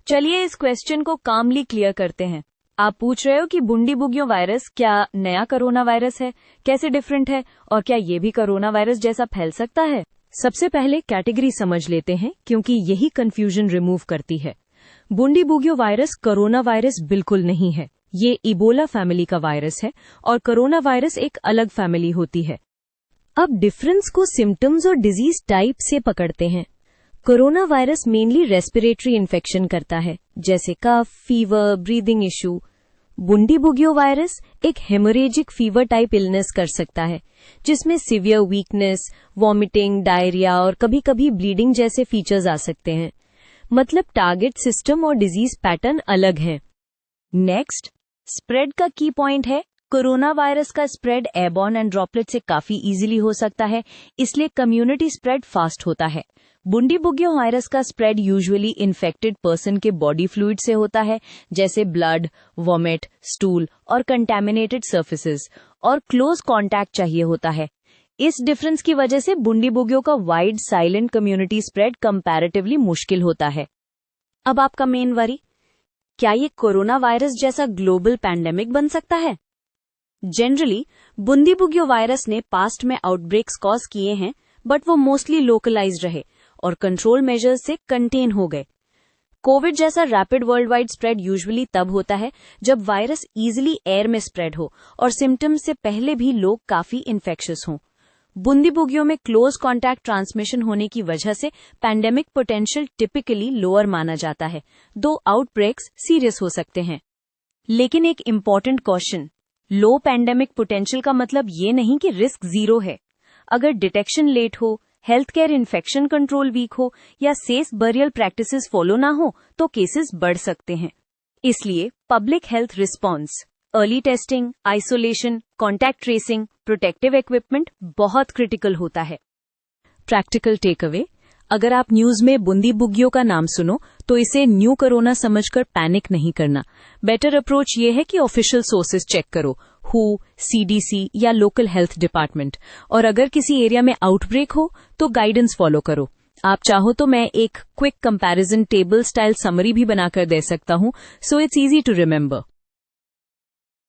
चलिए इस क्वेश्चन को कामली क्लियर करते हैं। आप पूछ रहे हो कि बुंडीबुगियो वायरस क्या नया कोरोना वायरस है, कैसे डिफरेंट है और क्या ये भी कोरोना वायरस जैसा फैल सकता है। सबसे पहले कैटेगरी समझ लेते हैं क्योंकि यही कंफ्यूजन रिमूव करती है। बुंडीबुगियो वायरस कोरोना वायरस बिल्कुल नहीं है। ये इबोला फैमिली का वायरस है और कोरोना वायरस एक अलग फैमिली होती है। अब डिफरेंस को सिम्टम्स और डिजीज टाइप से पकड़ते हैं। Corona virus mainly respiratory infection करता है, जैसे कफ, फीवर, ब्रीदिंग इशू। बुंडीबुगियो वायरस एक हेमोरेजिक फीवर टाइप इलनेस कर सकता है, जिसमें सिवियर वीकनेस, वॉमिटिंग, डायरिया और कभी कभी ब्लीडिंग जैसे फीचर्स आ सकते हैं। मतलब टारगेट सिस्टम और डिजीज पैटर्न अलग हैं। नेक्स्ट, स्प्रेड का की पॉइंट है। कोरोना वायरस का स्प्रेड एयरबॉर्न एंड ड्रॉपलेट से काफी इजीली हो सकता है, इसलिए कम्युनिटी स्प्रेड फास्ट होता है। बुंडीबुगियो वायरस का स्प्रेड यूजुअली इन्फेक्टेड पर्सन के बॉडी फ्लूइड से होता है, जैसे ब्लड, वॉमिट, स्टूल और कंटेमिनेटेड सर्फेसेस, और क्लोज कॉन्टैक्ट चाहिए होता है। इस डिफरेंस की वजह से बुंडीबुगियो का wide silent community spread comparatively मुश्किल होता है। अब आपका मेन वरी, क्या ये कोरोना वायरस जैसा ग्लोबल पैंडेमिक बन सकता है? जनरली बुंडीबुगियो वायरस ने पास्ट में आउटब्रेक्स कॉज किए हैं, बट वो मोस्टली लोकलाइज्ड रहे और कंट्रोल मेजर्स से कंटेन हो गए। कोविड जैसा rapid world wide spread usually तब होता है जब वायरस इजीली एयर में स्प्रेड हो और सिम्टम्स से पहले भी लोग काफी इन्फेक्शियस हों। बुंडीबुगियो में क्लोज कॉन्टैक्ट ट्रांसमिशन होने की वजह से पैंडेमिक पोटेंशियल टिपिकली लोअर माना जाता है, दो आउटब्रेक्स सीरियस हो सकते हैं। लेकिन एक important question, low pandemic potential का मतलब ये नहीं कि रिस्क जीरो है। अगर डिटेक्शन लेट हो, health care infection control weak हो या सेफ बरियल प्रैक्टिसेस फॉलो ना हो तो केसेस बढ़ सकते हैं। इसलिए public health response, early testing, isolation, contact tracing, protective equipment बहुत क्रिटिकल होता है। प्रैक्टिकल टेक अवे, अगर आप न्यूज में बुंडीबुगियो का नाम सुनो तो इसे न्यू कोरोना समझकर पैनिक नहीं करना। बेटर अप्रोच ये है कि ऑफिशियल सोर्सेज चेक करो, हु, सीडीसी या लोकल हेल्थ डिपार्टमेंट, और अगर किसी एरिया में आउटब्रेक हो तो गाइडेंस फॉलो करो। आप चाहो तो मैं एक quick comparison table style summary भी बनाकर दे सकता हूं, so it's easy to remember.